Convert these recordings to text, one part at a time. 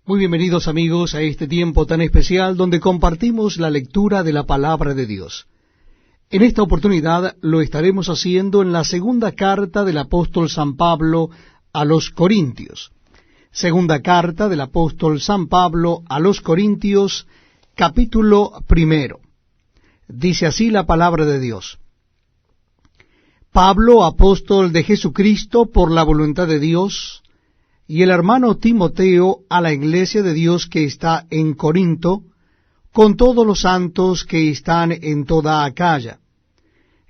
Muy bienvenidos amigos a este tiempo tan especial donde compartimos la lectura de la palabra de Dios. En esta oportunidad lo estaremos haciendo en la segunda carta del apóstol San Pablo a los Corintios. Segunda carta del apóstol San Pablo a los Corintios, capítulo 1. Dice así la palabra de Dios. Pablo, apóstol de Jesucristo por la voluntad de Dios, y el hermano Timoteo a la iglesia de Dios que está en Corinto, con todos los santos que están en toda Acaya.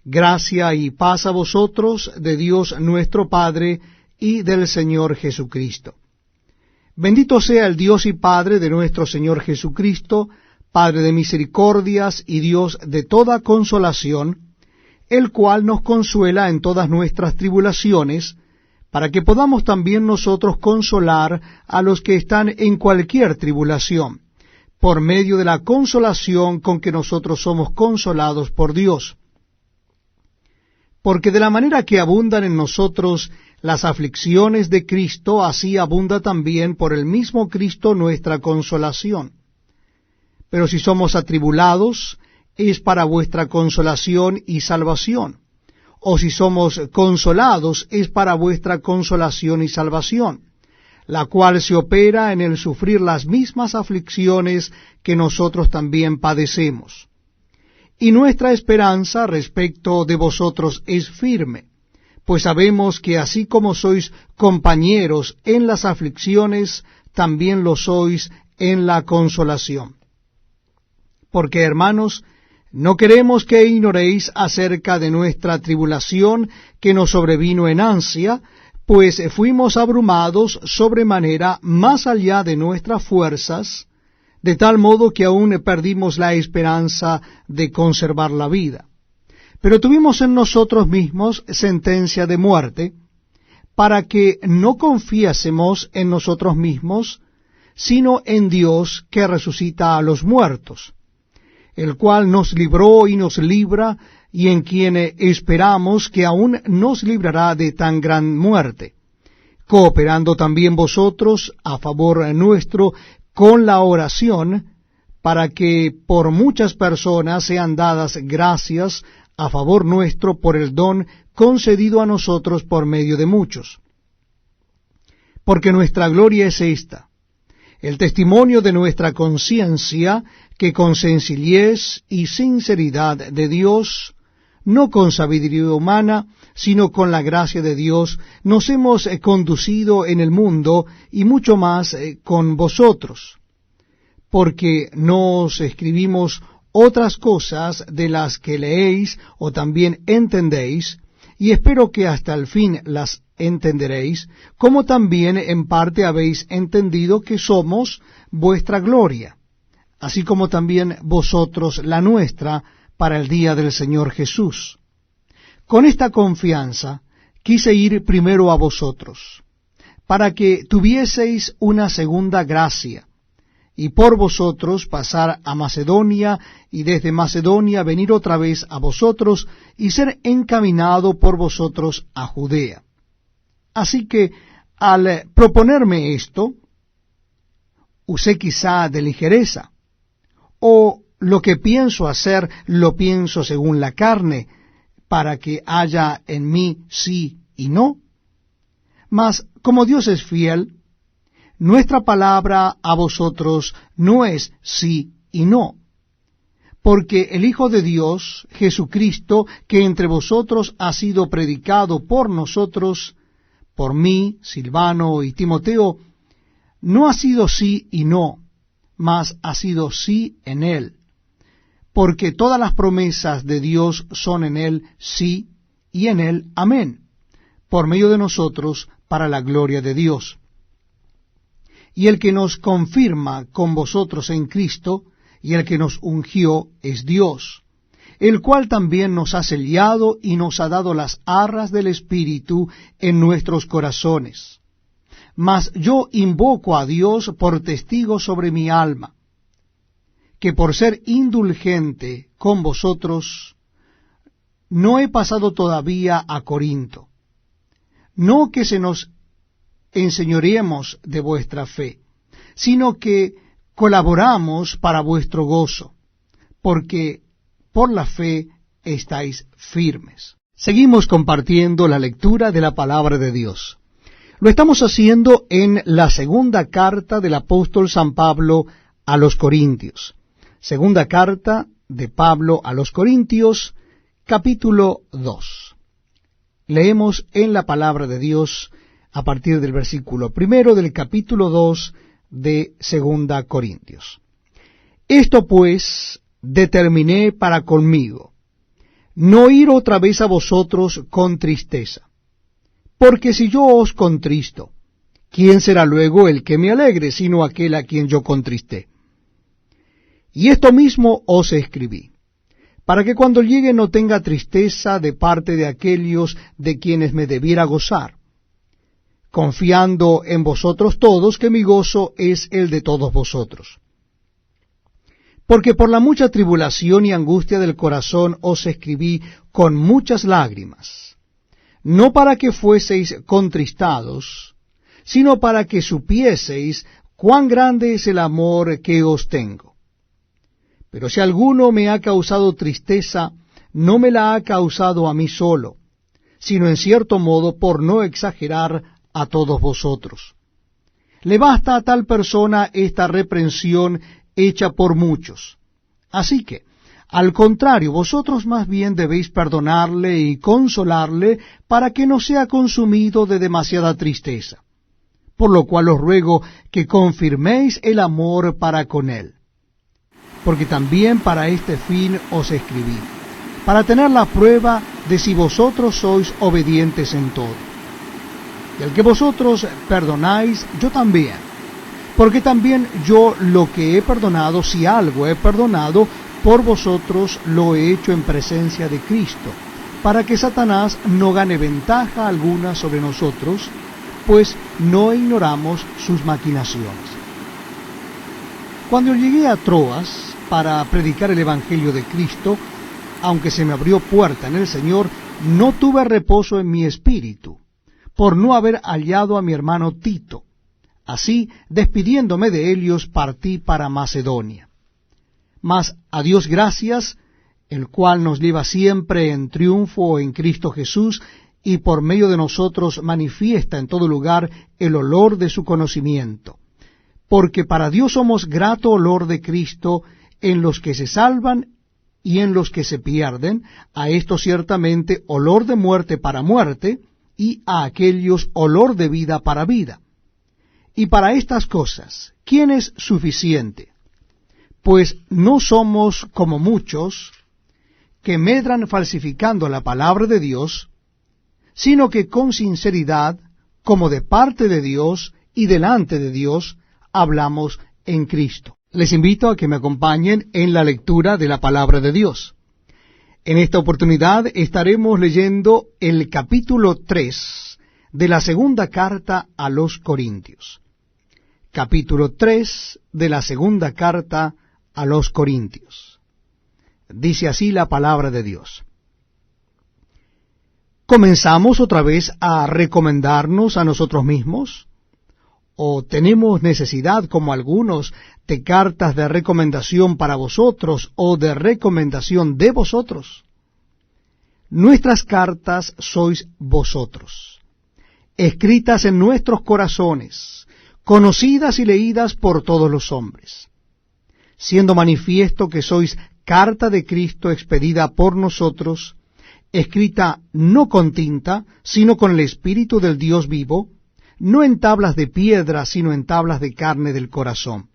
Gracia y paz a vosotros de Dios nuestro Padre y del Señor Jesucristo. Bendito sea el Dios y Padre de nuestro Señor Jesucristo, Padre de misericordias y Dios de toda consolación, el cual nos consuela en todas nuestras tribulaciones, para que podamos también nosotros consolar a los que están en cualquier tribulación, por medio de la consolación con que nosotros somos consolados por Dios. Porque de la manera que abundan en nosotros las aflicciones de Cristo, así abunda también por el mismo Cristo nuestra consolación. Pero si somos atribulados, es para vuestra consolación y salvación. O si somos consolados, es para vuestra consolación y salvación, la cual se opera en el sufrir las mismas aflicciones que nosotros también padecemos. Y nuestra esperanza respecto de vosotros es firme, pues sabemos que así como sois compañeros en las aflicciones, también lo sois en la consolación. Porque, hermanos, no queremos que ignoréis acerca de nuestra tribulación que nos sobrevino en ansia, pues fuimos abrumados sobremanera más allá de nuestras fuerzas, de tal modo que aún perdimos la esperanza de conservar la vida. Pero tuvimos en nosotros mismos sentencia de muerte, para que no confiásemos en nosotros mismos, sino en Dios que resucita a los muertos, el cual nos libró y nos libra, y en quien esperamos que aún nos librará de tan gran muerte, cooperando también vosotros a favor nuestro con la oración, para que por muchas personas sean dadas gracias a favor nuestro por el don concedido a nosotros por medio de muchos. Porque nuestra gloria es esta, el testimonio de nuestra conciencia, que con sencillez y sinceridad de Dios, no con sabiduría humana, sino con la gracia de Dios, nos hemos conducido en el mundo, y mucho más con vosotros. Porque no os escribimos otras cosas de las que leéis o también entendéis, y espero que hasta el fin las entenderéis, como también en parte habéis entendido que somos vuestra gloria, así como también vosotros la nuestra, para el día del Señor Jesús. Con esta confianza quise ir primero a vosotros, para que tuvieseis una segunda gracia, y por vosotros pasar a Macedonia, y desde Macedonia venir otra vez a vosotros, y ser encaminado por vosotros a Judea. Así que, al proponerme esto, usé quizá de ligereza, o lo que pienso hacer lo pienso según la carne, para que haya en mí sí y no. Mas, como Dios es fiel, nuestra palabra a vosotros no es sí y no, porque el Hijo de Dios, Jesucristo, que entre vosotros ha sido predicado por nosotros, por mí, Silvano y Timoteo, no ha sido sí y no, mas ha sido sí en él, porque todas las promesas de Dios son en él sí y en él amén, por medio de nosotros para la gloria de Dios. Y el que nos confirma con vosotros en Cristo, y el que nos ungió es Dios, el cual también nos ha sellado y nos ha dado las arras del Espíritu en nuestros corazones. Mas yo invoco a Dios por testigo sobre mi alma, que por ser indulgente con vosotros, no he pasado todavía a Corinto, no que se nos enseñoreemos de vuestra fe, sino que colaboramos para vuestro gozo, porque por la fe estáis firmes. Seguimos compartiendo la lectura de la palabra de Dios. Lo estamos haciendo en la segunda carta del apóstol San Pablo a los Corintios. Segunda carta de Pablo a los Corintios, capítulo 2. Leemos en la palabra de Dios a partir del versículo 1 del capítulo 2 de Segunda Corintios. Esto pues determiné para conmigo, no ir otra vez a vosotros con tristeza. Porque si yo os contristo, ¿quién será luego el que me alegre, sino aquel a quien yo contristé? Y esto mismo os escribí, para que cuando llegue no tenga tristeza de parte de aquellos de quienes me debiera gozar, confiando en vosotros todos que mi gozo es el de todos vosotros. Porque por la mucha tribulación y angustia del corazón os escribí con muchas lágrimas, no para que fueseis contristados, sino para que supieseis cuán grande es el amor que os tengo. Pero si alguno me ha causado tristeza, no me la ha causado a mí solo, sino en cierto modo por no exagerar a todos vosotros. Le basta a tal persona esta reprensión hecha por muchos. Así que, al contrario, vosotros más bien debéis perdonarle y consolarle para que no sea consumido de demasiada tristeza. Por lo cual os ruego que confirméis el amor para con él. Porque también para este fin os escribí, para tener la prueba de si vosotros sois obedientes en todo. Y al que vosotros perdonáis, yo también. Porque también yo lo que he perdonado, si algo he perdonado, por vosotros lo he hecho en presencia de Cristo, para que Satanás no gane ventaja alguna sobre nosotros, pues no ignoramos sus maquinaciones. Cuando llegué a Troas para predicar el Evangelio de Cristo, aunque se me abrió puerta en el Señor, no tuve reposo en mi espíritu, por no haber hallado a mi hermano Tito. Así, despidiéndome de Helios, partí para Macedonia. Mas a Dios gracias, el cual nos lleva siempre en triunfo en Cristo Jesús, y por medio de nosotros manifiesta en todo lugar el olor de su conocimiento. Porque para Dios somos grato olor de Cristo en los que se salvan y en los que se pierden, a estos ciertamente olor de muerte para muerte, y a aquellos olor de vida para vida. Y para estas cosas, ¿quién es suficiente? Pues no somos como muchos que medran falsificando la palabra de Dios, sino que con sinceridad, como de parte de Dios y delante de Dios, hablamos en Cristo. Les invito a que me acompañen en la lectura de la palabra de Dios. En esta oportunidad estaremos leyendo el capítulo 3 de la segunda carta a los Corintios. Capítulo 3 de la segunda carta a los Corintios. Dice así la palabra de Dios. ¿Comenzamos otra vez a recomendarnos a nosotros mismos? ¿O tenemos necesidad, como algunos, de cartas de recomendación para vosotros o de recomendación de vosotros? Nuestras cartas sois vosotros, escritas en nuestros corazones, conocidas y leídas por todos los hombres, siendo manifiesto que sois carta de Cristo expedida por nosotros, escrita no con tinta, sino con el Espíritu del Dios vivo, no en tablas de piedra, sino en tablas de carne del corazón.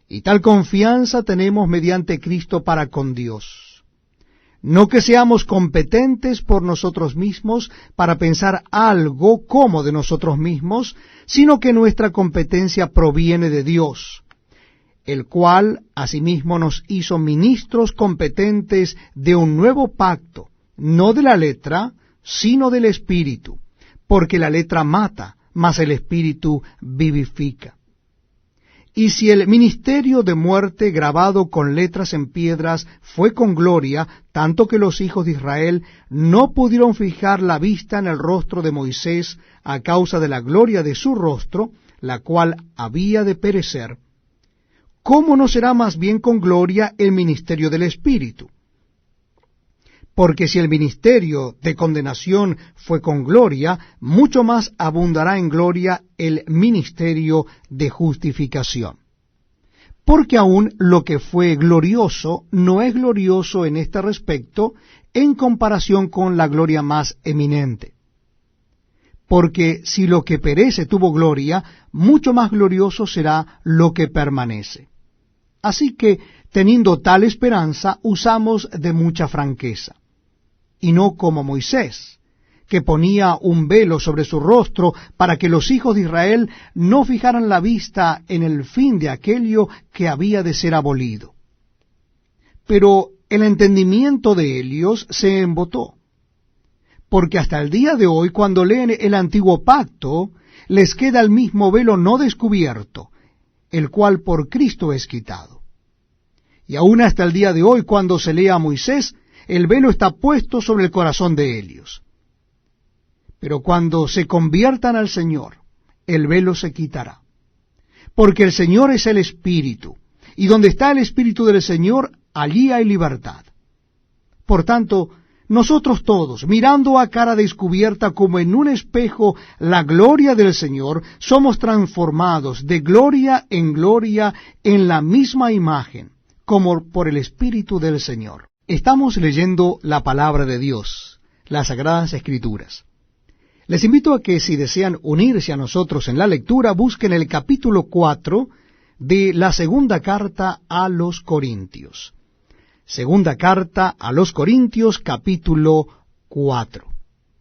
Y tal confianza tenemos mediante Cristo para con Dios. No que seamos competentes por nosotros mismos para pensar algo como de nosotros mismos, sino que nuestra competencia proviene de Dios, el cual asimismo nos hizo ministros competentes de un nuevo pacto, no de la letra, sino del Espíritu, porque la letra mata, mas el Espíritu vivifica. Y si el ministerio de muerte grabado con letras en piedras fue con gloria, tanto que los hijos de Israel no pudieron fijar la vista en el rostro de Moisés a causa de la gloria de su rostro, la cual había de perecer, ¿cómo no será más bien con gloria el ministerio del Espíritu? Porque si el ministerio de condenación fue con gloria, mucho más abundará en gloria el ministerio de justificación. Porque aún lo que fue glorioso no es glorioso en este respecto en comparación con la gloria más eminente. Porque si lo que perece tuvo gloria, mucho más glorioso será lo que permanece. Así que, teniendo tal esperanza, usamos de mucha franqueza, y no como Moisés, que ponía un velo sobre su rostro para que los hijos de Israel no fijaran la vista en el fin de aquello que había de ser abolido. Pero el entendimiento de ellos se embotó, porque hasta el día de hoy, cuando leen el antiguo pacto, les queda el mismo velo no descubierto, el cual por Cristo es quitado. Y aún hasta el día de hoy, cuando se lee a Moisés, el velo está puesto sobre el corazón de ellos. Pero cuando se conviertan al Señor, el velo se quitará. Porque el Señor es el Espíritu, y donde está el Espíritu del Señor, allí hay libertad. Por tanto, nosotros todos, mirando a cara descubierta como en un espejo la gloria del Señor, somos transformados de gloria en la misma imagen, como por el Espíritu del Señor. Estamos leyendo la palabra de Dios, las Sagradas Escrituras. Les invito a que si desean unirse a nosotros en la lectura, busquen el capítulo 4 de la segunda carta a los Corintios. Segunda carta a los Corintios, capítulo 4.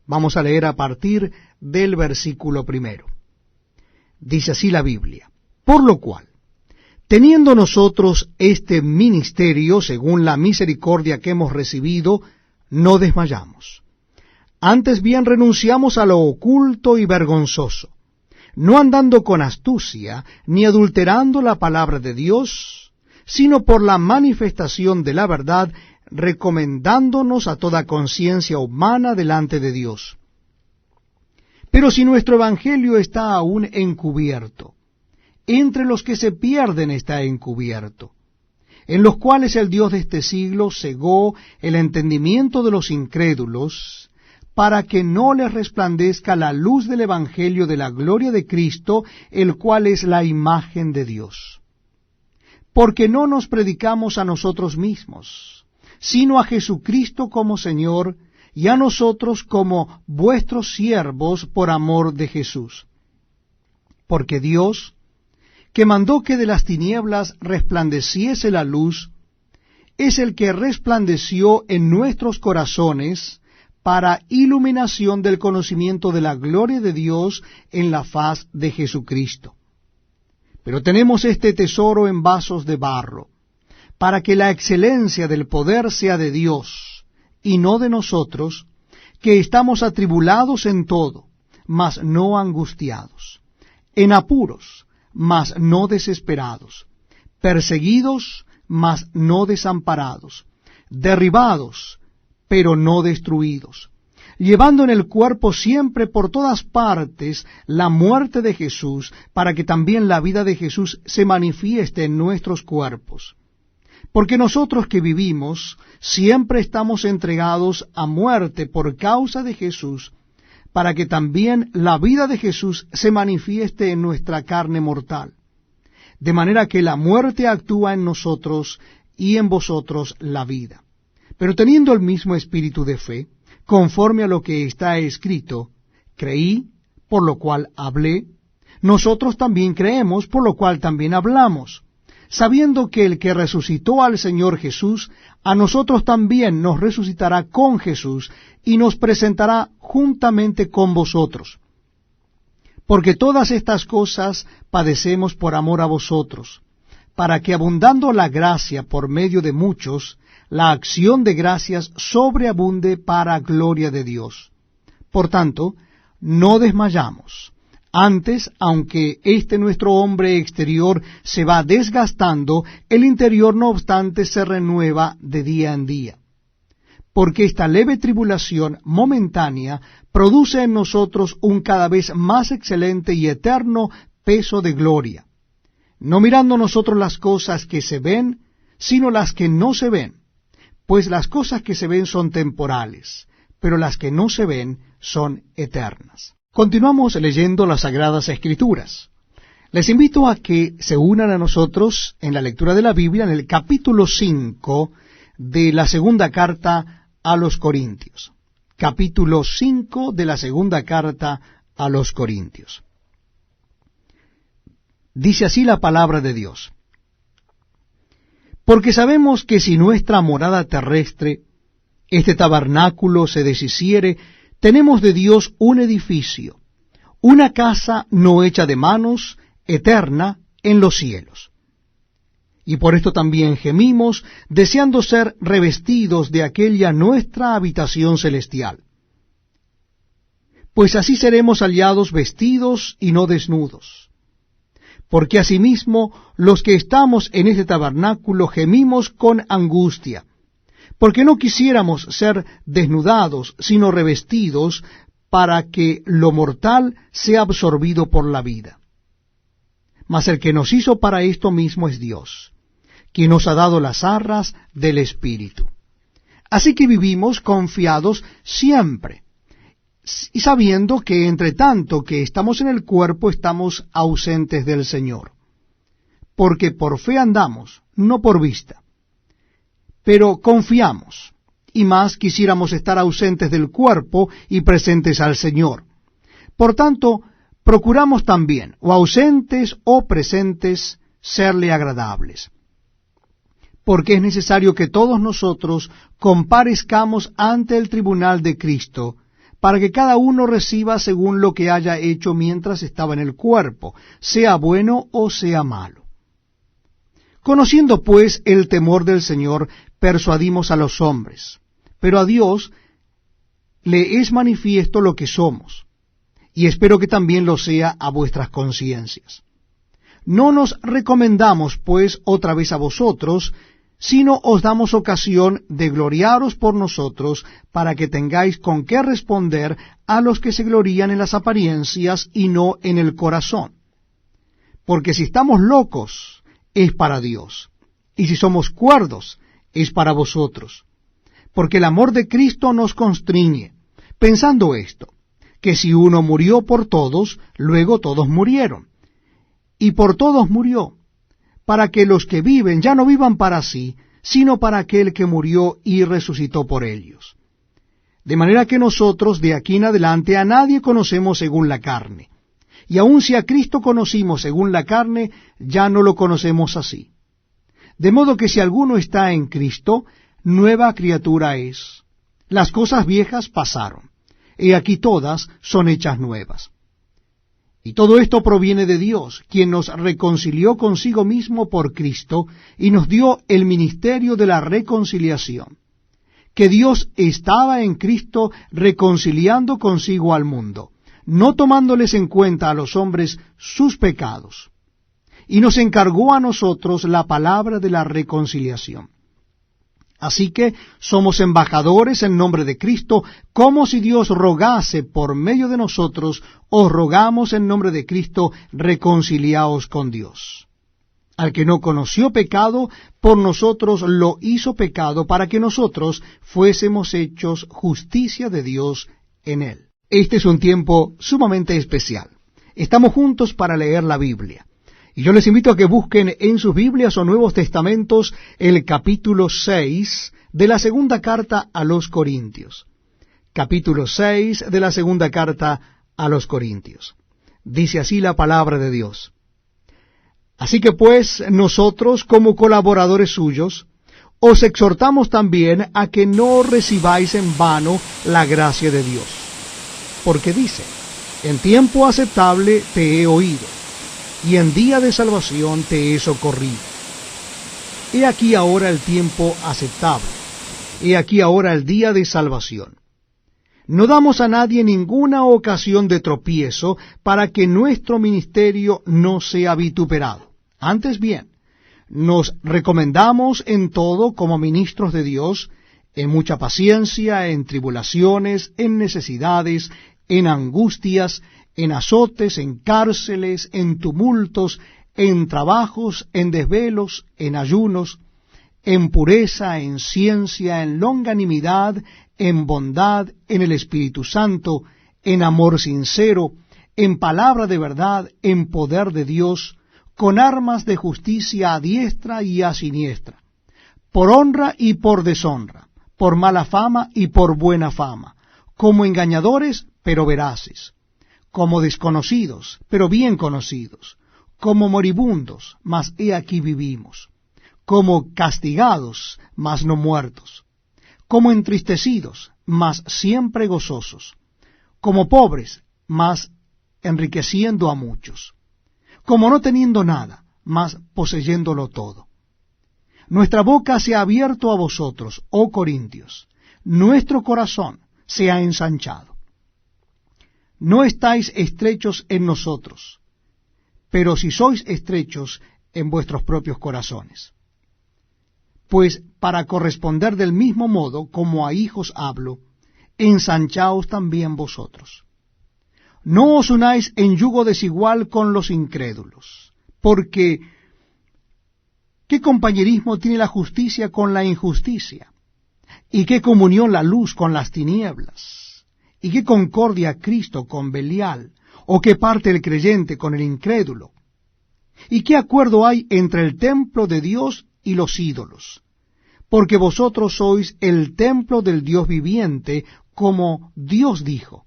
Vamos a leer a partir del versículo 1. Dice así la Biblia: Por lo cual, teniendo nosotros este ministerio, según la misericordia que hemos recibido, no desmayamos. Antes bien renunciamos a lo oculto y vergonzoso, no andando con astucia, ni adulterando la palabra de Dios, sino por la manifestación de la verdad, recomendándonos a toda conciencia humana delante de Dios. Pero si nuestro evangelio está aún encubierto, entre los que se pierden está encubierto, en los cuales el Dios de este siglo cegó el entendimiento de los incrédulos, para que no les resplandezca la luz del evangelio de la gloria de Cristo, el cual es la imagen de Dios. Porque no nos predicamos a nosotros mismos, sino a Jesucristo como Señor, y a nosotros como vuestros siervos por amor de Jesús. Porque Dios, que mandó que de las tinieblas resplandeciese la luz, es el que resplandeció en nuestros corazones para iluminación del conocimiento de la gloria de Dios en la faz de Jesucristo. Pero tenemos este tesoro en vasos de barro, para que la excelencia del poder sea de Dios, y no de nosotros, que estamos atribulados en todo, mas no angustiados, en apuros, mas no desesperados, perseguidos, mas no desamparados, derribados, pero no destruidos, llevando en el cuerpo siempre por todas partes la muerte de Jesús, para que también la vida de Jesús se manifieste en nuestros cuerpos. Porque nosotros que vivimos siempre estamos entregados a muerte por causa de Jesús, para que también la vida de Jesús se manifieste en nuestra carne mortal. De manera que la muerte actúa en nosotros y en vosotros la vida. Pero teniendo el mismo espíritu de fe, conforme a lo que está escrito, creí, por lo cual hablé, nosotros también creemos, por lo cual también hablamos, sabiendo que el que resucitó al Señor Jesús, a nosotros también nos resucitará con Jesús, y nos presentará juntamente con vosotros. Porque todas estas cosas padecemos por amor a vosotros, para que abundando la gracia por medio de muchos, la acción de gracias sobreabunde para gloria de Dios. Por tanto, no desmayamos. Antes, aunque este nuestro hombre exterior se va desgastando, el interior no obstante se renueva de día en día. Porque esta leve tribulación momentánea produce en nosotros un cada vez más excelente y eterno peso de gloria, no mirando nosotros las cosas que se ven, sino las que no se ven, pues las cosas que se ven son temporales, pero las que no se ven son eternas. Continuamos leyendo las Sagradas Escrituras. Les invito a que se unan a nosotros en la lectura de la Biblia en el capítulo 5 de la segunda carta a los Corintios. Capítulo 5 de la segunda carta a los Corintios. Dice así la palabra de Dios: porque sabemos que si nuestra morada terrestre, este tabernáculo, se deshiciere, tenemos de Dios un edificio, una casa no hecha de manos, eterna en los cielos. Y por esto también gemimos, deseando ser revestidos de aquella nuestra habitación celestial. Pues así seremos hallados vestidos y no desnudos. Porque asimismo los que estamos en este tabernáculo gemimos con angustia, porque no quisiéramos ser desnudados, sino revestidos, para que lo mortal sea absorbido por la vida. Mas el que nos hizo para esto mismo es Dios, quien nos ha dado las arras del Espíritu. Así que vivimos confiados siempre, y sabiendo que entre tanto que estamos en el cuerpo, estamos ausentes del Señor. Porque por fe andamos, no por vista. Pero confiamos, y más quisiéramos estar ausentes del cuerpo y presentes al Señor. Por tanto, procuramos también, o ausentes o presentes, serle agradables. Porque es necesario que todos nosotros comparezcamos ante el tribunal de Cristo, para que cada uno reciba según lo que haya hecho mientras estaba en el cuerpo, sea bueno o sea malo. Conociendo pues el temor del Señor, persuadimos a los hombres, pero a Dios le es manifiesto lo que somos, y espero que también lo sea a vuestras conciencias. No nos recomendamos pues otra vez a vosotros, sino os damos ocasión de gloriaros por nosotros, para que tengáis con qué responder a los que se glorían en las apariencias y no en el corazón. Porque si estamos locos, es para Dios, y si somos cuerdos, es para vosotros. Porque el amor de Cristo nos constriñe, pensando esto, que si uno murió por todos, luego todos murieron. Y por todos murió, para que los que viven ya no vivan para sí, sino para aquel que murió y resucitó por ellos. De manera que nosotros de aquí en adelante a nadie conocemos según la carne. Y aun si a Cristo conocimos según la carne, ya no lo conocemos así. De modo que si alguno está en Cristo, nueva criatura es. Las cosas viejas pasaron, he aquí todas son hechas nuevas. Y todo esto proviene de Dios, quien nos reconcilió consigo mismo por Cristo, y nos dio el ministerio de la reconciliación. Que Dios estaba en Cristo reconciliando consigo al mundo, no tomándoles en cuenta a los hombres sus pecados, y nos encargó a nosotros la palabra de la reconciliación. Así que somos embajadores en nombre de Cristo, como si Dios rogase por medio de nosotros. Os rogamos en nombre de Cristo, reconciliaos con Dios. Al que no conoció pecado, por nosotros lo hizo pecado, para que nosotros fuésemos hechos justicia de Dios en él. Este es un tiempo sumamente especial. Estamos juntos para leer la Biblia. Y yo les invito a que busquen en sus Biblias o Nuevos Testamentos el capítulo 6 de la segunda carta a los Corintios. Capítulo 6 de la segunda carta a los Corintios. Dice así la palabra de Dios: Así que pues nosotros, como colaboradores suyos, os exhortamos también a que no recibáis en vano la gracia de Dios. Porque dice: en tiempo aceptable te he oído, y en día de salvación te he socorrido. He aquí ahora el tiempo aceptable, he aquí ahora el día de salvación. No damos a nadie ninguna ocasión de tropiezo, para que nuestro ministerio no sea vituperado. Antes bien, nos recomendamos en todo como ministros de Dios, en mucha paciencia, en tribulaciones, en necesidades, en angustias, en azotes, en cárceles, en tumultos, en trabajos, en desvelos, en ayunos, en pureza, en ciencia, en longanimidad, en bondad, en el Espíritu Santo, en amor sincero, en palabra de verdad, en poder de Dios, con armas de justicia a diestra y a siniestra, por honra y por deshonra, por mala fama y por buena fama, como engañadores, pero veraces, como desconocidos, pero bien conocidos, como moribundos, mas he aquí vivimos, como castigados, mas no muertos, como entristecidos, mas siempre gozosos, como pobres, mas enriqueciendo a muchos, como no teniendo nada, mas poseyéndolo todo. Nuestra boca se ha abierto a vosotros, oh Corintios, nuestro corazón se ha ensanchado. No estáis estrechos en nosotros, pero si sois estrechos en vuestros propios corazones. Pues para corresponder del mismo modo como a hijos hablo, ensanchaos también vosotros. No os unáis en yugo desigual con los incrédulos, porque ¿qué compañerismo tiene la justicia con la injusticia? ¿Y qué comunión la luz con las tinieblas? ¿Y qué concordia Cristo con Belial? ¿O qué parte el creyente con el incrédulo? ¿Y qué acuerdo hay entre el templo de Dios y los ídolos? Porque vosotros sois el templo del Dios viviente, como Dios dijo,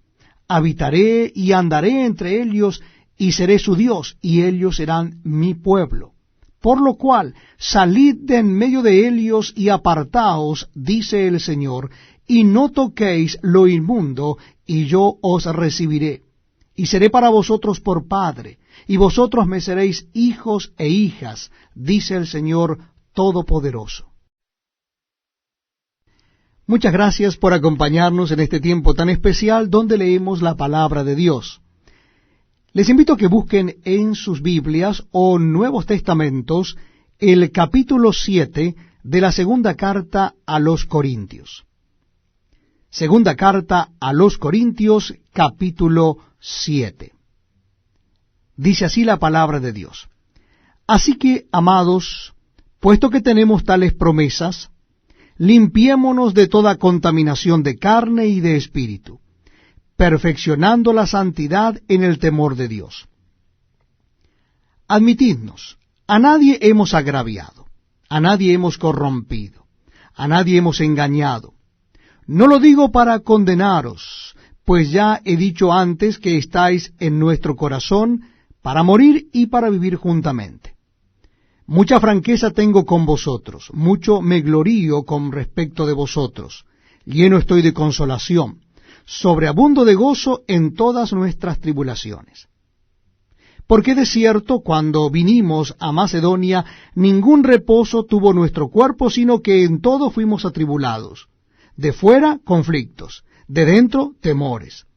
habitaré y andaré entre ellos, y seré su Dios, y ellos serán mi pueblo. Por lo cual, salid de en medio de ellos y apartaos, dice el Señor, y no toquéis lo inmundo, y yo os recibiré. Y seré para vosotros por Padre, y vosotros me seréis hijos e hijas, dice el Señor Todopoderoso. Muchas gracias por acompañarnos en este tiempo tan especial donde leemos la palabra de Dios. Les invito a que busquen en sus Biblias o Nuevos Testamentos el capítulo 7 de la segunda carta a los Corintios. Segunda carta a los Corintios, capítulo 7. Dice así la palabra de Dios. Así que, amados, puesto que tenemos tales promesas, limpiémonos de toda contaminación de carne y de espíritu, perfeccionando la santidad en el temor de Dios. Admitidnos, a nadie hemos agraviado, a nadie hemos corrompido, a nadie hemos engañado. No lo digo para condenaros, pues ya he dicho antes que estáis en nuestro corazón para morir y para vivir juntamente. Mucha franqueza tengo con vosotros, mucho me glorío con respecto de vosotros, lleno estoy de consolación, sobreabundo de gozo en todas nuestras tribulaciones. Porque de cierto, cuando vinimos a Macedonia, ningún reposo tuvo nuestro cuerpo, sino que en todo fuimos atribulados. De fuera, conflictos, de dentro, temores.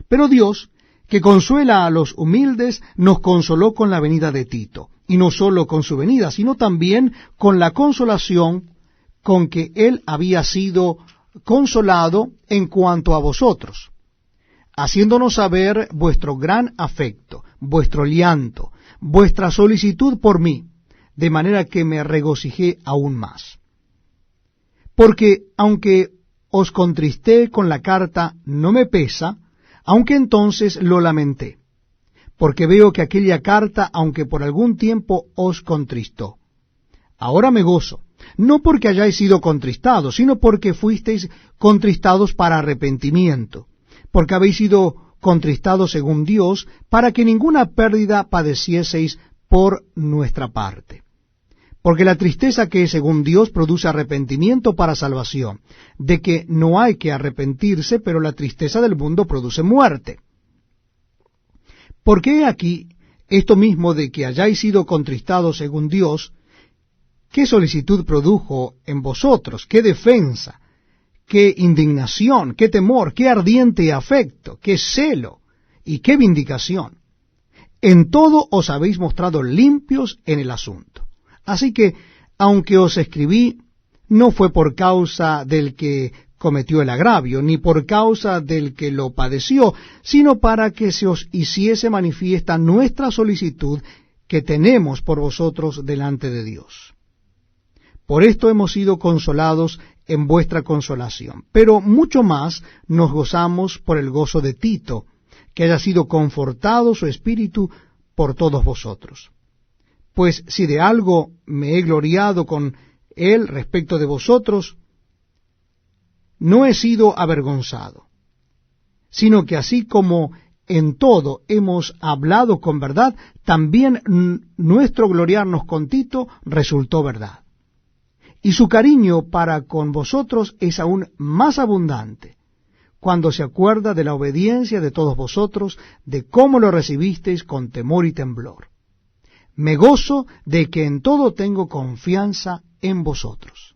Pero Dios, que consuela a los humildes, nos consoló con la venida de Tito, y no sólo con su venida, sino también con la consolación con que él había sido consolado en cuanto a vosotros, haciéndonos saber vuestro gran afecto, vuestro llanto, vuestra solicitud por mí, de manera que me regocijé aún más. Porque aunque os contristé con la carta, no me pesa, aunque entonces lo lamenté, porque veo que aquella carta, aunque por algún tiempo os contristó, ahora me gozo, no porque hayáis sido contristados, sino porque fuisteis contristados para arrepentimiento, porque habéis sido contristados según Dios, para que ninguna pérdida padecieseis por nuestra parte. Porque la tristeza que según Dios produce arrepentimiento para salvación, de que no hay que arrepentirse, pero la tristeza del mundo produce muerte. Porque he aquí esto mismo de que hayáis sido contristados según Dios, ¿qué solicitud produjo en vosotros? ¿Qué defensa? ¿Qué indignación? ¿Qué temor? ¿Qué ardiente afecto? ¿Qué celo? ¿Y qué vindicación? En todo os habéis mostrado limpios en el asunto. Así que, aunque os escribí, no fue por causa del que cometió el agravio, ni por causa del que lo padeció, sino para que se os hiciese manifiesta nuestra solicitud que tenemos por vosotros delante de Dios. Por esto hemos sido consolados en vuestra consolación, pero mucho más nos gozamos por el gozo de Tito, que haya sido confortado su espíritu por todos vosotros. Pues si de algo me he gloriado con él respecto de vosotros, no he sido avergonzado, sino que así como en todo hemos hablado con verdad, también nuestro gloriarnos con Tito resultó verdad. Y su cariño para con vosotros es aún más abundante, cuando se acuerda de la obediencia de todos vosotros, de cómo lo recibisteis con temor y temblor. Me gozo de que en todo tengo confianza en vosotros.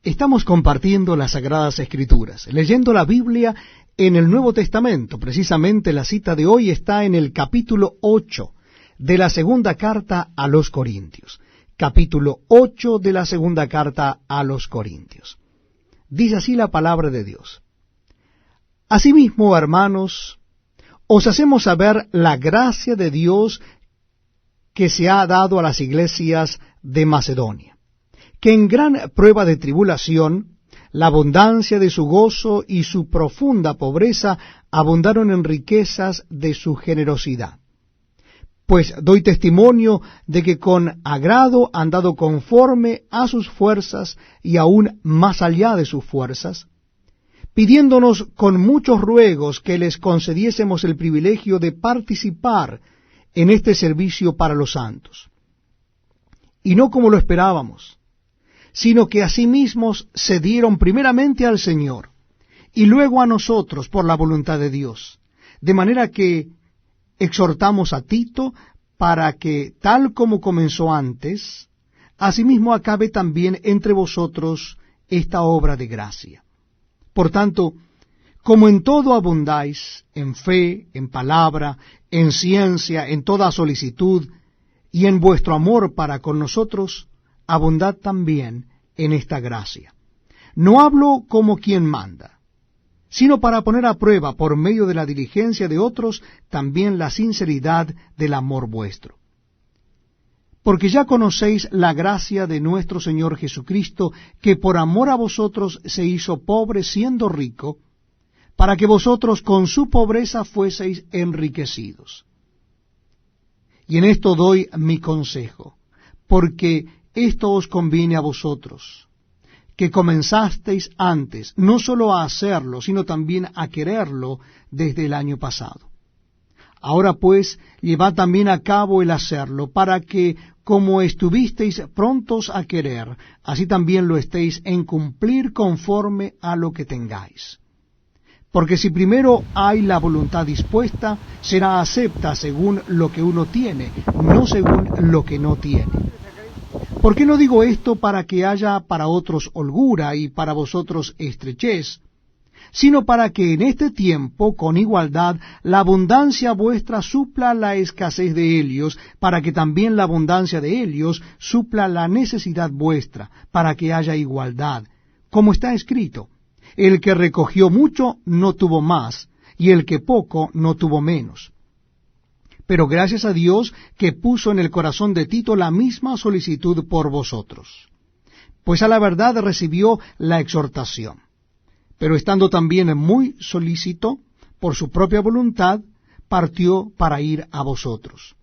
Estamos compartiendo las Sagradas Escrituras, leyendo la Biblia en el Nuevo Testamento. Precisamente la cita de hoy está en el capítulo 8 de la segunda carta a los Corintios. Capítulo 8 de la segunda carta a los Corintios. Dice así la palabra de Dios. Asimismo, hermanos, os hacemos saber la gracia de Dios que se ha dado a las iglesias de Macedonia, que en gran prueba de tribulación, la abundancia de su gozo y su profunda pobreza abundaron en riquezas de su generosidad. Pues doy testimonio de que con agrado han dado conforme a sus fuerzas y aún más allá de sus fuerzas, pidiéndonos con muchos ruegos que les concediésemos el privilegio de participar en este servicio para los santos. Y no como lo esperábamos, sino que asimismo se dieron primeramente al Señor, y luego a nosotros por la voluntad de Dios, de manera que exhortamos a Tito para que, tal como comenzó antes, asimismo acabe también entre vosotros esta obra de gracia. Por tanto, como en todo abundáis, en fe, en palabra, en ciencia, en toda solicitud, y en vuestro amor para con nosotros, abundad también en esta gracia. No hablo como quien manda, sino para poner a prueba por medio de la diligencia de otros también la sinceridad del amor vuestro. Porque ya conocéis la gracia de nuestro Señor Jesucristo, que por amor a vosotros se hizo pobre siendo rico, para que vosotros con su pobreza fueseis enriquecidos. Y en esto doy mi consejo, porque esto os conviene a vosotros, que comenzasteis antes, no solo a hacerlo, sino también a quererlo desde el año pasado. Ahora pues, llevad también a cabo el hacerlo, para que, como estuvisteis prontos a querer, así también lo estéis en cumplir conforme a lo que tengáis. Porque si primero hay la voluntad dispuesta, será acepta según lo que uno tiene, no según lo que no tiene. ¿Por qué no digo esto para que haya para otros holgura y para vosotros estrechez, sino para que en este tiempo, con igualdad, la abundancia vuestra supla la escasez de ellos, para que también la abundancia de ellos supla la necesidad vuestra, para que haya igualdad? Como está escrito, el que recogió mucho no tuvo más, y el que poco no tuvo menos. Pero gracias a Dios que puso en el corazón de Tito la misma solicitud por vosotros, pues a la verdad recibió la exhortación. Pero estando también muy solícito, por su propia voluntad, partió para ir a vosotros.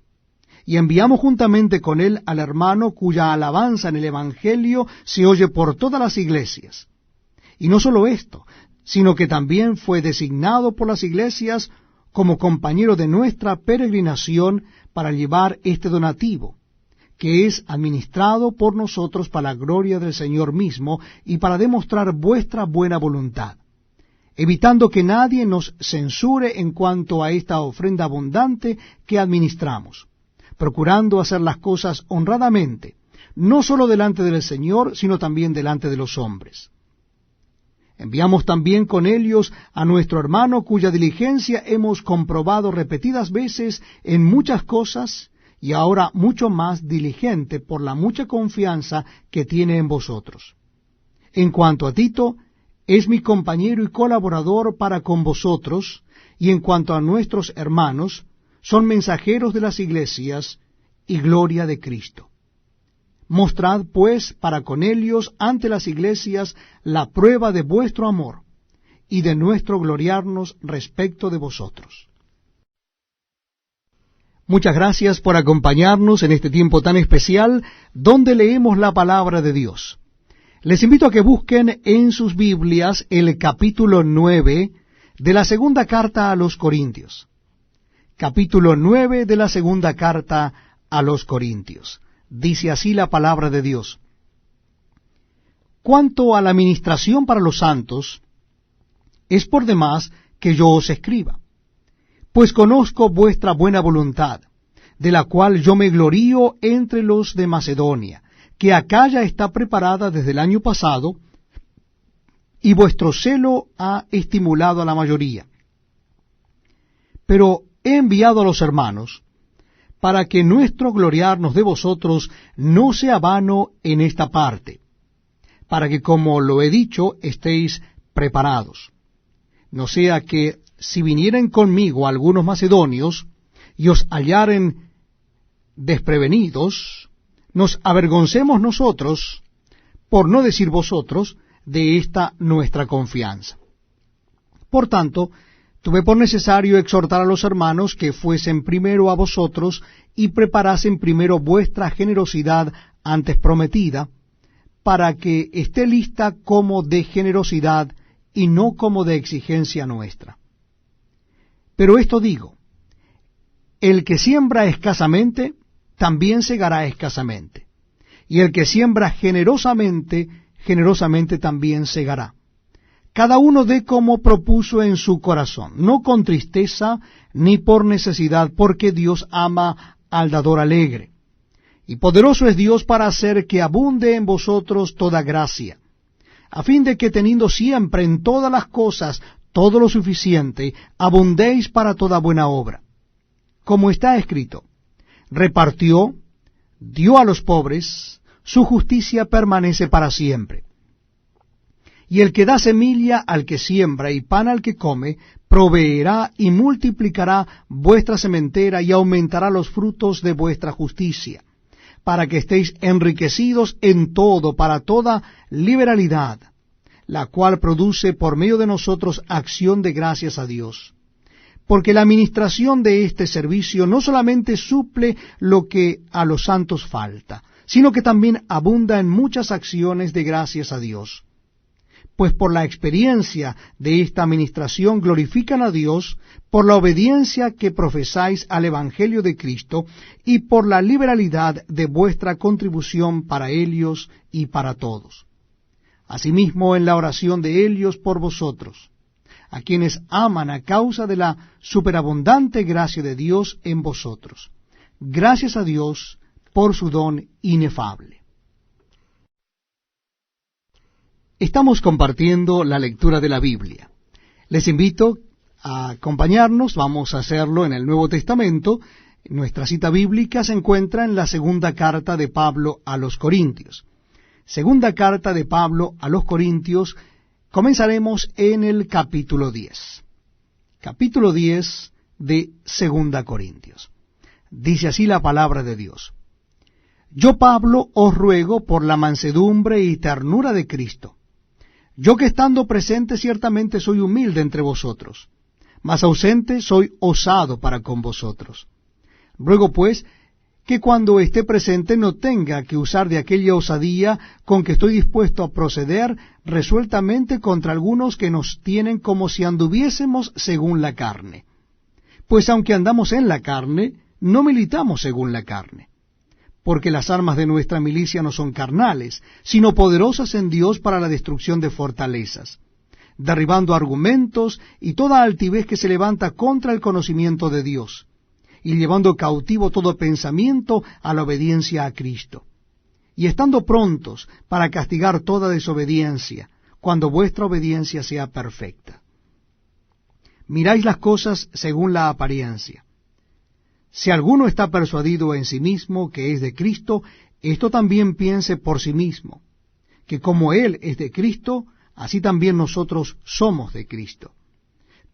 Y enviamos juntamente con él al hermano cuya alabanza en el Evangelio se oye por todas las iglesias. Y no solo esto, sino que también fue designado por las iglesias como compañero de nuestra peregrinación para llevar este donativo, que es administrado por nosotros para la gloria del Señor mismo y para demostrar vuestra buena voluntad, evitando que nadie nos censure en cuanto a esta ofrenda abundante que administramos, procurando hacer las cosas honradamente, no solo delante del Señor, sino también delante de los hombres. Enviamos también con ellos a nuestro hermano, cuya diligencia hemos comprobado repetidas veces en muchas cosas, y ahora mucho más diligente por la mucha confianza que tiene en vosotros. En cuanto a Tito, es mi compañero y colaborador para con vosotros, y en cuanto a nuestros hermanos, son mensajeros de las iglesias y gloria de Cristo. Mostrad, pues, para con ellos ante las iglesias la prueba de vuestro amor y de nuestro gloriarnos respecto de vosotros. Muchas gracias por acompañarnos en este tiempo tan especial donde leemos la palabra de Dios. Les invito a que busquen en sus Biblias el capítulo 9 de la segunda carta a los Corintios. Capítulo 9 de la segunda carta a los Corintios. Dice así la palabra de Dios. Cuanto a la ministración para los santos, es por demás que yo os escriba, pues conozco vuestra buena voluntad, de la cual yo me glorío entre los de Macedonia, que Acaya está preparada desde el año pasado, y vuestro celo ha estimulado a la mayoría. Pero he enviado a los hermanos, para que nuestro gloriarnos de vosotros no sea vano en esta parte, para que, como lo he dicho, estéis preparados. No sea que, si vinieren conmigo algunos macedonios, y os hallaren desprevenidos, nos avergoncemos nosotros, por no decir vosotros, de esta nuestra confianza. Por tanto, tuve por necesario exhortar a los hermanos que fuesen primero a vosotros y preparasen primero vuestra generosidad antes prometida, para que esté lista como de generosidad y no como de exigencia nuestra. Pero esto digo, el que siembra escasamente, también segará escasamente, y el que siembra generosamente, generosamente también segará. Cada uno dé como propuso en su corazón, no con tristeza ni por necesidad, porque Dios ama al dador alegre. Y poderoso es Dios para hacer que abunde en vosotros toda gracia, a fin de que teniendo siempre en todas las cosas todo lo suficiente, abundéis para toda buena obra. Como está escrito, repartió, dio a los pobres, su justicia permanece para siempre. Y el que da semilla al que siembra y pan al que come, proveerá y multiplicará vuestra sementera y aumentará los frutos de vuestra justicia, para que estéis enriquecidos en todo, para toda liberalidad, la cual produce por medio de nosotros acción de gracias a Dios. Porque la administración de este servicio no solamente suple lo que a los santos falta, sino que también abunda en muchas acciones de gracias a Dios. Pues por la experiencia de esta administración glorifican a Dios por la obediencia que profesáis al Evangelio de Cristo y por la liberalidad de vuestra contribución para ellos y para todos. Asimismo en la oración de ellos por vosotros, a quienes aman a causa de la superabundante gracia de Dios en vosotros. Gracias a Dios por su don inefable. Estamos compartiendo la lectura de la Biblia. Les invito a acompañarnos, vamos a hacerlo en el Nuevo Testamento. Nuestra cita bíblica se encuentra en la segunda carta de Pablo a los Corintios. Segunda carta de Pablo a los Corintios, comenzaremos en el capítulo 10. Capítulo 10 de Segunda Corintios. Dice así la palabra de Dios. Yo, Pablo, os ruego por la mansedumbre y ternura de Cristo. Yo que estando presente ciertamente soy humilde entre vosotros, mas ausente soy osado para con vosotros. Ruego pues que cuando esté presente no tenga que usar de aquella osadía con que estoy dispuesto a proceder resueltamente contra algunos que nos tienen como si anduviésemos según la carne. Pues aunque andamos en la carne, no militamos según la carne. Porque las armas de nuestra milicia no son carnales, sino poderosas en Dios para la destrucción de fortalezas, derribando argumentos y toda altivez que se levanta contra el conocimiento de Dios, y llevando cautivo todo pensamiento a la obediencia a Cristo, y estando prontos para castigar toda desobediencia, cuando vuestra obediencia sea perfecta. Miráis las cosas según la apariencia. Si alguno está persuadido en sí mismo que es de Cristo, esto también piense por sí mismo, que como Él es de Cristo, así también nosotros somos de Cristo.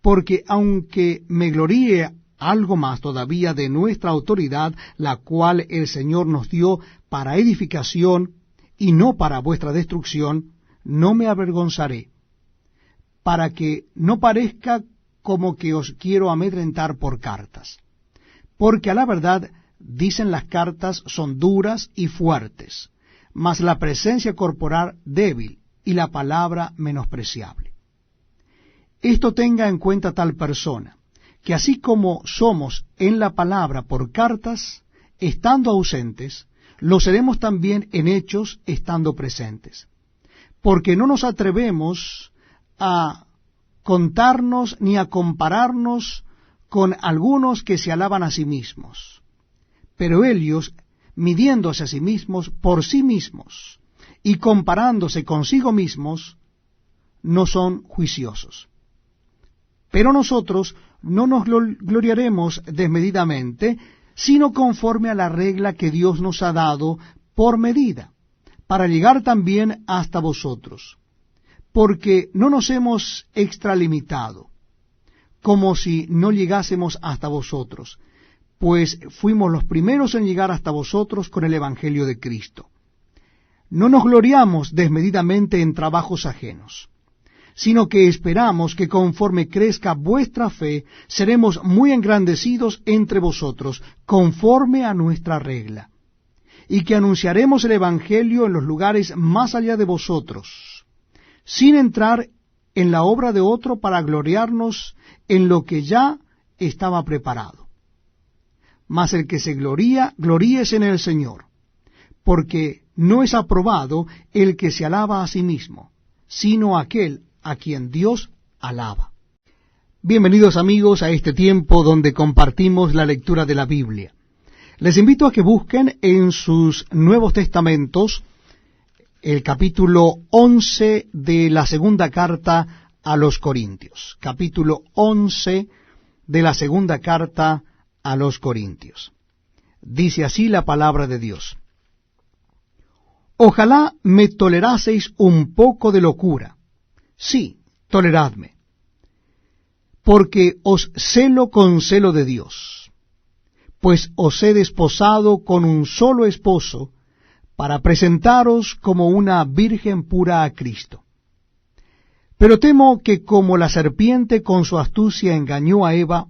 Porque aunque me gloríe algo más todavía de nuestra autoridad, la cual el Señor nos dio para edificación y no para vuestra destrucción, no me avergonzaré, para que no parezca como que os quiero amedrentar por cartas. Porque a la verdad, dicen las cartas, son duras y fuertes, mas la presencia corporal débil y la palabra menospreciable. Esto tenga en cuenta tal persona, que así como somos en la palabra por cartas, estando ausentes, lo seremos también en hechos, estando presentes. Porque no nos atrevemos a contarnos ni a compararnos con algunos que se alaban a sí mismos. Pero ellos, midiéndose a sí mismos por sí mismos y comparándose consigo mismos, no son juiciosos. Pero nosotros no nos gloriaremos desmedidamente, sino conforme a la regla que Dios nos ha dado por medida, para llegar también hasta vosotros. Porque no nos hemos extralimitado, como si no llegásemos hasta vosotros, pues fuimos los primeros en llegar hasta vosotros con el Evangelio de Cristo. No nos gloriamos desmedidamente en trabajos ajenos, sino que esperamos que conforme crezca vuestra fe, seremos muy engrandecidos entre vosotros, conforme a nuestra regla, y que anunciaremos el Evangelio en los lugares más allá de vosotros, sin entrar en la obra de otro para gloriarnos en lo que ya estaba preparado. Mas el que se gloría, gloríese en el Señor, porque no es aprobado el que se alaba a sí mismo, sino aquel a quien Dios alaba. Bienvenidos amigos a este tiempo donde compartimos la lectura de la Biblia. Les invito a que busquen en sus Nuevos Testamentos el capítulo 11 de la segunda carta a los Corintios. Capítulo 11 de la segunda carta a los Corintios. Dice así la palabra de Dios. Ojalá me toleraseis un poco de locura. Sí, toleradme, porque os celo con celo de Dios, pues os he desposado con un solo esposo, para presentaros como una virgen pura a Cristo. Pero temo que como la serpiente con su astucia engañó a Eva,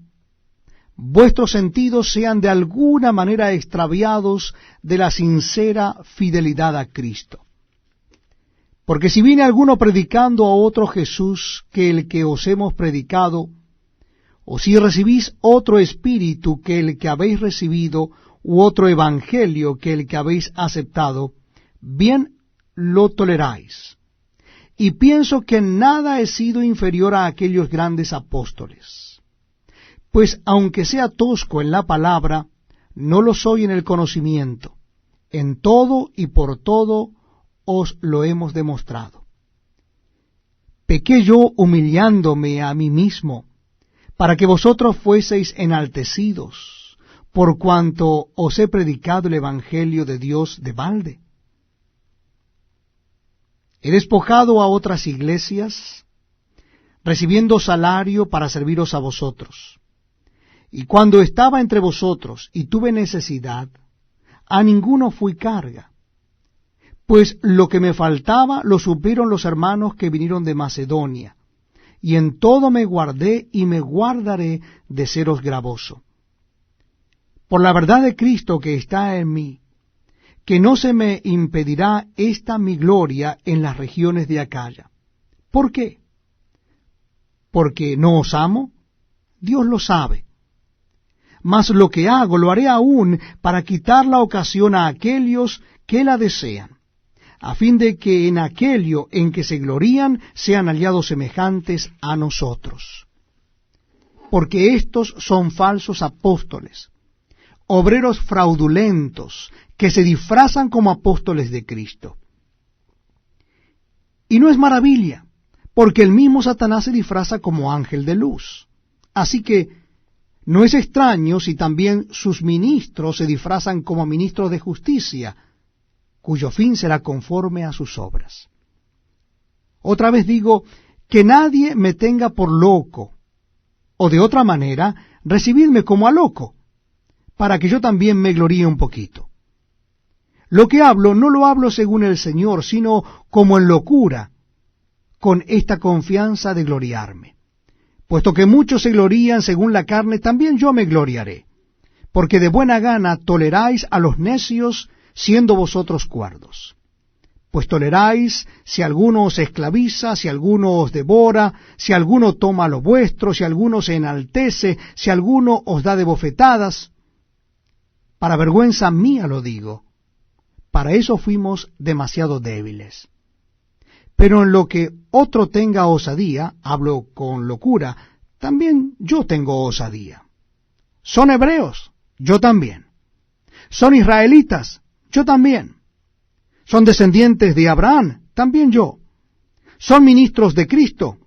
vuestros sentidos sean de alguna manera extraviados de la sincera fidelidad a Cristo. Porque si viene alguno predicando a otro Jesús que el que os hemos predicado, o si recibís otro espíritu que el que habéis recibido, u otro evangelio que el que habéis aceptado, bien lo toleráis. Y pienso que en nada he sido inferior a aquellos grandes apóstoles. Pues aunque sea tosco en la palabra, no lo soy en el conocimiento. En todo y por todo os lo hemos demostrado. Pequé yo humillándome a mí mismo, para que vosotros fueseis enaltecidos, por cuanto os he predicado el Evangelio de Dios de balde. He despojado a otras iglesias, recibiendo salario para serviros a vosotros. Y cuando estaba entre vosotros y tuve necesidad, a ninguno fui carga. Pues lo que me faltaba lo suplieron los hermanos que vinieron de Macedonia, y en todo me guardé y me guardaré de seros gravoso. Por la verdad de Cristo que está en mí, que no se me impedirá esta mi gloria en las regiones de Acaya. ¿Por qué? ¿Porque no os amo? Dios lo sabe. Mas lo que hago lo haré aún para quitar la ocasión a aquellos que la desean, a fin de que en aquello en que se glorían sean hallados semejantes a nosotros. Porque estos son falsos apóstoles, obreros fraudulentos, que se disfrazan como apóstoles de Cristo. Y no es maravilla, porque el mismo Satanás se disfraza como ángel de luz. Así que no es extraño si también sus ministros se disfrazan como ministros de justicia. cuyo fin será conforme a sus obras. Otra vez digo, que nadie me tenga por loco, o de otra manera, recibidme como a loco, para que yo también me gloríe un poquito. Lo que hablo no lo hablo según el Señor, sino como en locura, con esta confianza de gloriarme. Puesto que muchos se glorían según la carne, también yo me gloriaré, porque de buena gana toleráis a los necios, siendo vosotros cuerdos. Pues toleráis si alguno os esclaviza, si alguno os devora, si alguno toma lo vuestro, si alguno se enaltece, si alguno os da de bofetadas. Para vergüenza mía lo digo, para eso fuimos demasiado débiles. Pero en lo que otro tenga osadía, hablo con locura, también yo tengo osadía. ¿Son hebreos? Yo también. ¿Son israelitas? Yo también. ¿Son descendientes de Abraham? También yo. ¿Son ministros de Cristo?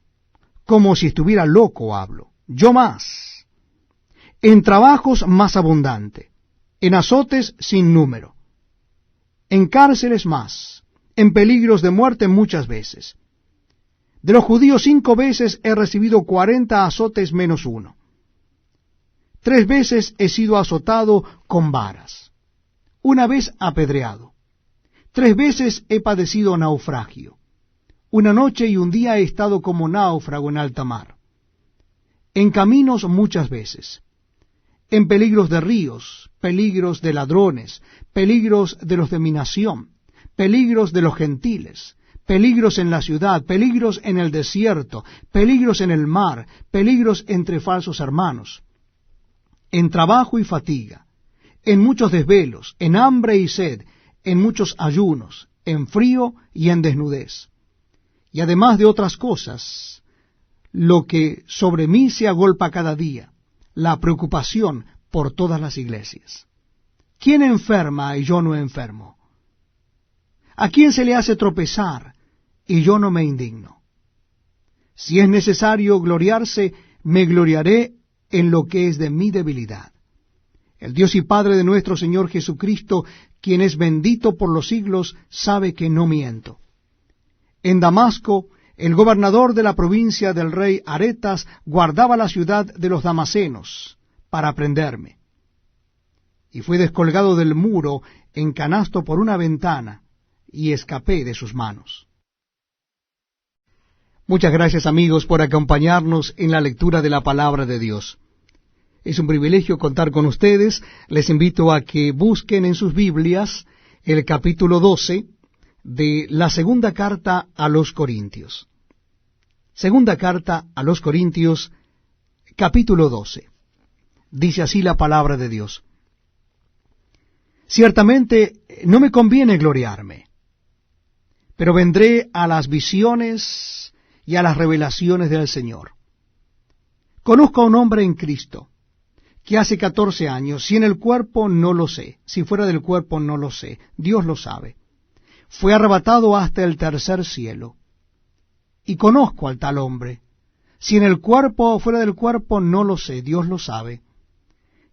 Como si estuviera loco hablo. Yo más. En trabajos más abundante. En azotes sin número. En cárceles más. En peligros de muerte muchas veces. De los judíos 5 veces he recibido 40 azotes menos 1. 3 veces he sido azotado con varas. 1 vez apedreado. 3 veces he padecido naufragio. 1 noche y 1 día he estado como náufrago en alta mar. En caminos muchas veces. En peligros de ríos, peligros de ladrones, peligros de los de mi nación, peligros de los gentiles, peligros en la ciudad, peligros en el desierto, peligros en el mar, peligros entre falsos hermanos, en trabajo y fatiga, en muchos desvelos, en hambre y sed, en muchos ayunos, en frío y en desnudez. Y además de otras cosas, lo que sobre mí se agolpa cada día, la preocupación por todas las iglesias. ¿Quién enferma y yo no enfermo? ¿A quién se le hace tropezar y yo no me indigno? Si es necesario gloriarse, me gloriaré en lo que es de mi debilidad. El Dios y Padre de nuestro Señor Jesucristo, quien es bendito por los siglos, sabe que no miento. En Damasco, el gobernador de la provincia del rey Aretas guardaba la ciudad de los damasenos para prenderme. Y fui descolgado del muro en canasto por una ventana, y escapé de sus manos. Muchas gracias, amigos, por acompañarnos en la lectura de la palabra de Dios. Es un privilegio contar con ustedes. Les invito a que busquen en sus Biblias el capítulo 12 de la segunda carta a los Corintios. Segunda carta a los Corintios, capítulo 12. Dice así la palabra de Dios. Ciertamente no me conviene gloriarme, pero vendré a las visiones y a las revelaciones del Señor. Conozco a un hombre en Cristo, que hace 14 años, si en el cuerpo no lo sé, si fuera del cuerpo no lo sé, Dios lo sabe, fue arrebatado hasta el tercer cielo. Y conozco al tal hombre, si en el cuerpo o fuera del cuerpo no lo sé, Dios lo sabe,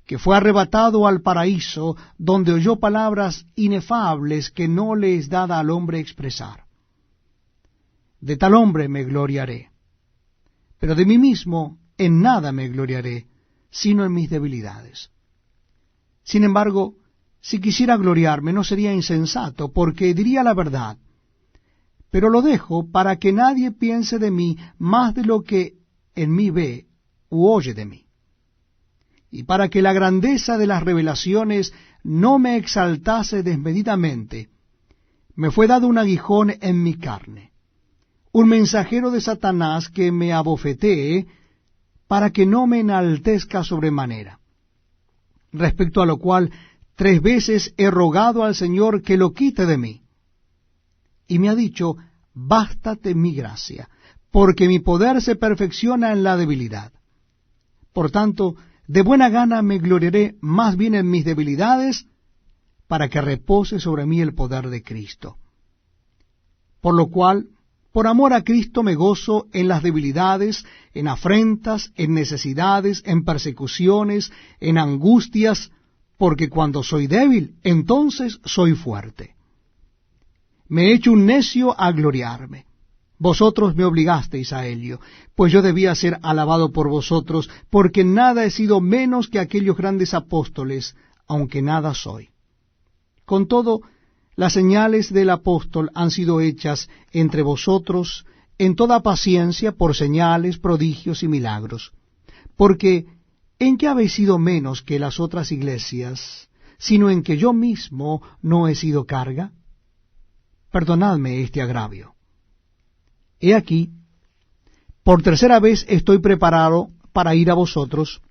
que fue arrebatado al paraíso, donde oyó palabras inefables que no le es dada al hombre expresar. De tal hombre me gloriaré, pero de mí mismo en nada me gloriaré, sino en mis debilidades. Sin embargo, si quisiera gloriarme no sería insensato, porque diría la verdad, pero lo dejo para que nadie piense de mí más de lo que en mí ve u oye de mí. Y para que la grandeza de las revelaciones no me exaltase desmedidamente, me fue dado un aguijón en mi carne, un mensajero de Satanás que me abofetee, para que no me enaltezca sobremanera. Respecto a lo cual 3 veces he rogado al Señor que lo quite de mí. Y me ha dicho, bástate mi gracia, porque mi poder se perfecciona en la debilidad. Por tanto, de buena gana me gloriaré más bien en mis debilidades, para que repose sobre mí el poder de Cristo. Por lo cual, por amor a Cristo me gozo en las debilidades, en afrentas, en necesidades, en persecuciones, en angustias, porque cuando soy débil, entonces soy fuerte. Me he hecho un necio a gloriarme. Vosotros me obligasteis a ello, pues yo debía ser alabado por vosotros, porque nada he sido menos que aquellos grandes apóstoles, aunque nada soy. Con todo, las señales del apóstol han sido hechas entre vosotros en toda paciencia por señales, prodigios y milagros. Porque, ¿en qué habéis sido menos que las otras iglesias, sino en que yo mismo no he sido carga? Perdonadme este agravio. He aquí, por tercera vez estoy preparado para ir a vosotros,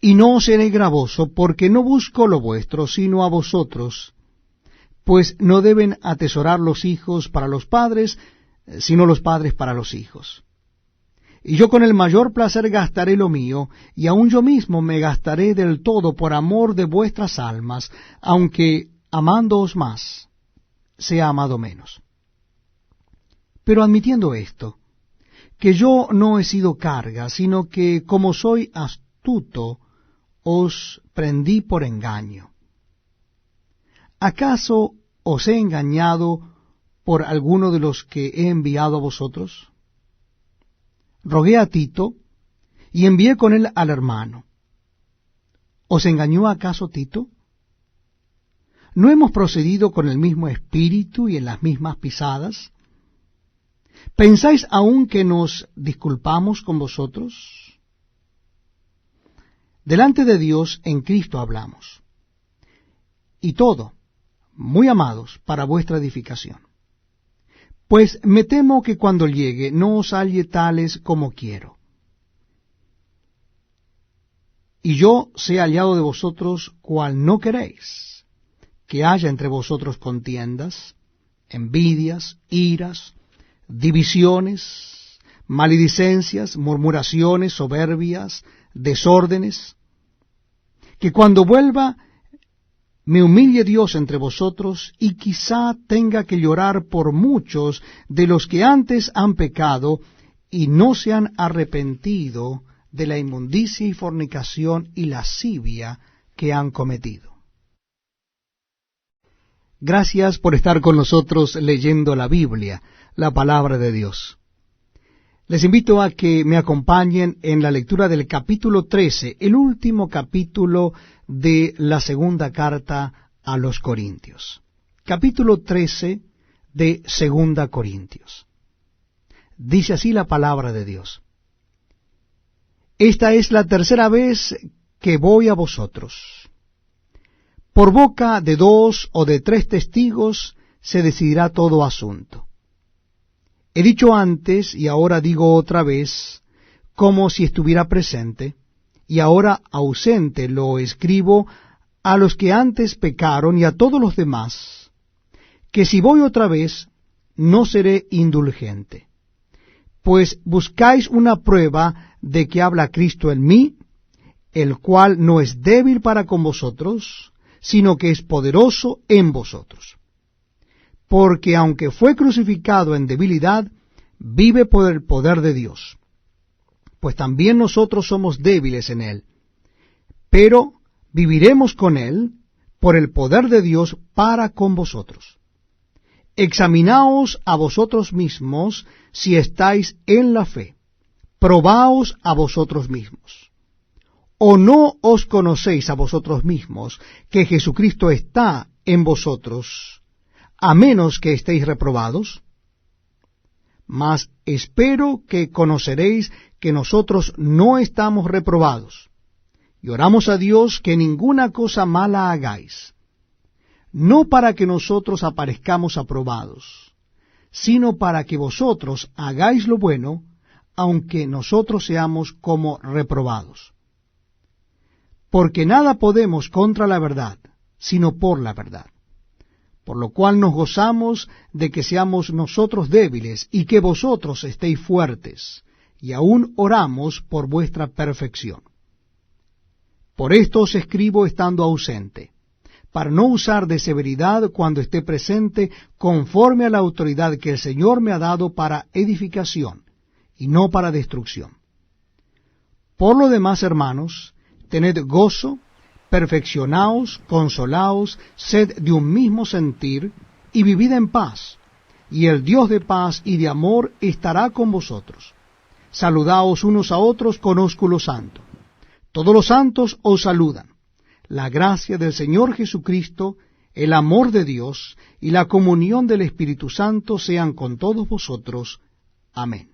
y no os seré gravoso, porque no busco lo vuestro, sino a vosotros, pues no deben atesorar los hijos para los padres, sino los padres para los hijos. Y yo con el mayor placer gastaré lo mío, y aun yo mismo me gastaré del todo por amor de vuestras almas, aunque amándoos más, sea amado menos. Pero admitiendo esto, que yo no he sido carga, sino que como soy astuto, os prendí por engaño. ¿Acaso os he engañado por alguno de los que he enviado a vosotros? Rogué a Tito, y envié con él al hermano. ¿Os engañó acaso Tito? ¿No hemos procedido con el mismo espíritu y en las mismas pisadas? ¿Pensáis aún que nos disculpamos con vosotros? Delante de Dios en Cristo hablamos, y todo, muy amados, para vuestra edificación. Pues me temo que cuando llegue no os halle tales como quiero. Y yo sea hallado de vosotros cual no queréis, que haya entre vosotros contiendas, envidias, iras, divisiones, maledicencias, murmuraciones, soberbias, desórdenes, que cuando vuelva me humille Dios entre vosotros, y quizá tenga que llorar por muchos de los que antes han pecado y no se han arrepentido de la inmundicia y fornicación y lascivia que han cometido. Gracias por estar con nosotros leyendo la Biblia, la palabra de Dios. Les invito a que me acompañen en la lectura del capítulo 13, el último capítulo de la segunda carta a los Corintios. Capítulo 13 de Segunda Corintios. Dice así la palabra de Dios. Esta es la tercera vez que voy a vosotros. Por boca de 2 o de 3 testigos se decidirá todo asunto. He dicho antes, y ahora digo otra vez, como si estuviera presente, y ahora ausente lo escribo a los que antes pecaron y a todos los demás, que si voy otra vez, no seré indulgente. Pues buscáis una prueba de que habla Cristo en mí, el cual no es débil para con vosotros, sino que es poderoso en vosotros. Porque aunque fue crucificado en debilidad, vive por el poder de Dios. Pues también nosotros somos débiles en él, pero viviremos con él por el poder de Dios para con vosotros. Examinaos a vosotros mismos si estáis en la fe, probaos a vosotros mismos. ¿O no os conocéis a vosotros mismos que Jesucristo está en vosotros, a menos que estéis reprobados? Mas espero que conoceréis que nosotros no estamos reprobados, y oramos a Dios que ninguna cosa mala hagáis, no para que nosotros aparezcamos aprobados, sino para que vosotros hagáis lo bueno, aunque nosotros seamos como reprobados. Porque nada podemos contra la verdad, sino por la verdad. Por lo cual nos gozamos de que seamos nosotros débiles y que vosotros estéis fuertes, y aún oramos por vuestra perfección. Por esto os escribo estando ausente, para no usar de severidad cuando esté presente, conforme a la autoridad que el Señor me ha dado para edificación, y no para destrucción. Por lo demás, hermanos, tened gozo, perfeccionaos, consolaos, sed de un mismo sentir, y vivid en paz, y el Dios de paz y de amor estará con vosotros. Saludaos unos a otros con ósculo santo. Todos los santos os saludan. La gracia del Señor Jesucristo, el amor de Dios y la comunión del Espíritu Santo sean con todos vosotros. Amén.